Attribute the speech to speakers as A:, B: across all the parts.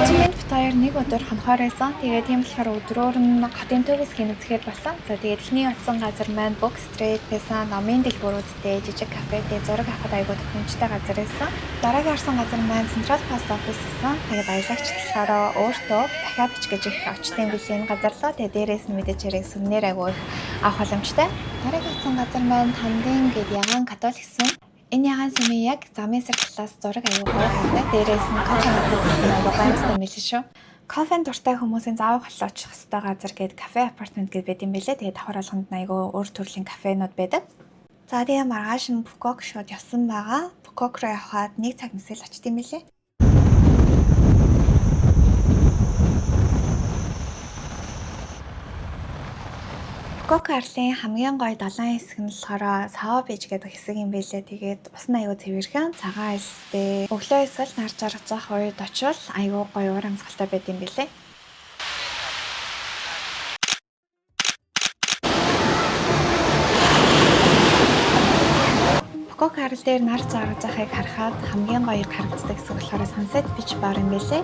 A: Чимэнд битаяр нэг өдөр хонхоор байсан. Тэгээд тийм болохоор өдрөөр нь хотын төвөөс хэмжихээр болсон. За тэгээд эхний очсон газар маань Book Street байсан. Номын дэлгүүрүүдтэй жижиг кафетэй зураг авахд аягүй тохиомжтой газар байсан. Дараагийн орсон газар маань Central Post Office байсан. Тэгээд аялагч болохоор өөртөө дахиад бичгэж их очтын билээ энэ газар лөө. Тэгээд дээрээс нь мэдээж хэрэг сүмнэр аягүй авах боломжтой. Дараагийн очсон газар маань Тандын гэдэг ягаан католик сүм. Энэ ягаан сүмийн яг замын сар талаас зураг аягүй гоё харагдав. Дээрээс нь кофе мэлсэн шүү. Кофен дуртай хүмүүсийн заавал очих хэвээр газар гээд кафе апартмент гээд байт юм билээ. Тэгээд давхар алганд аягүй өөр төрлийн кафенууд байдаг. За тэгээ маргааш нь Букок шууд явсан байгаа. Букок руу явхад 1 цаг мөсөл очт юм билээ. Букок арлын хамгийн гоё далайн хэсэг нь болохоор Сао бич гэдэг хэсэг юм билээ. Тэгээд ус нь аягүй цэвэрхэн, цагаан альстэй. Өглөө эсвэл нар жаргаж явах үед очивол аягүй гоё уур амьсгалтай байт юм билээ. Букок арал дээр нар жаргаж байхыг харахад хамгийн гоёг харагддаг хэсэг болохоор Sunset Beach Bar юм билээ.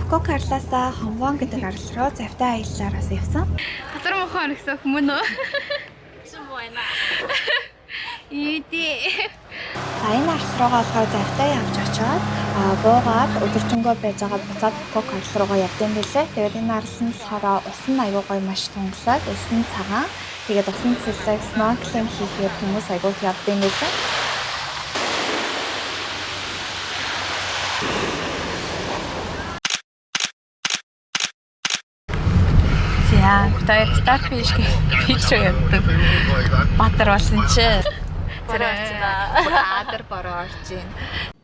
A: Букок арлаасаа Хонвон гэдэг арал руу завтай аяллаараас явсан.
B: Дотор мохоо гэсэн хүмүүн үү? Ийдээ.
A: За энэ арал руугаа болохоор завтай явж очоод буугаад өдөржингөө байж байгаа буцаад Букок арал руугаа явдсан билээ. Тэгээд энэ арал нь болохоор ус нь аягүй гоё маш тунгалаад, эсн цагаан. Тэгээд усан цэцлэг snorkeling хийхээр хүмүүс аягүй их явдсан билээ. За, хоёр Starfish гэх бич рүү явдаг. Батар болсон чи. Баатар бороо орчин.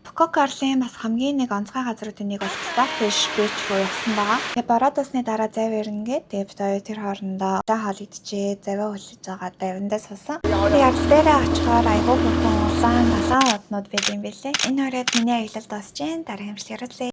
A: Букок арлын бас хамгийн нэг онцгой газруудын нэг бол Starfish Beach руу явсан байгаа. Тэгээ бороод усны дараа зав ирнэ гэдэг. Тэгээд хоёр тэр хоорондоо хоол идчихээ, завиа хүлээж байгаа давиндаа суусан. Тэгээд арал дээрээ очихоор айгүй хурдан улаан далайн уднууд байд юм билээ. Энэ оройд миний аялал дуусч जैन. Дараагийн хэмжлэгээр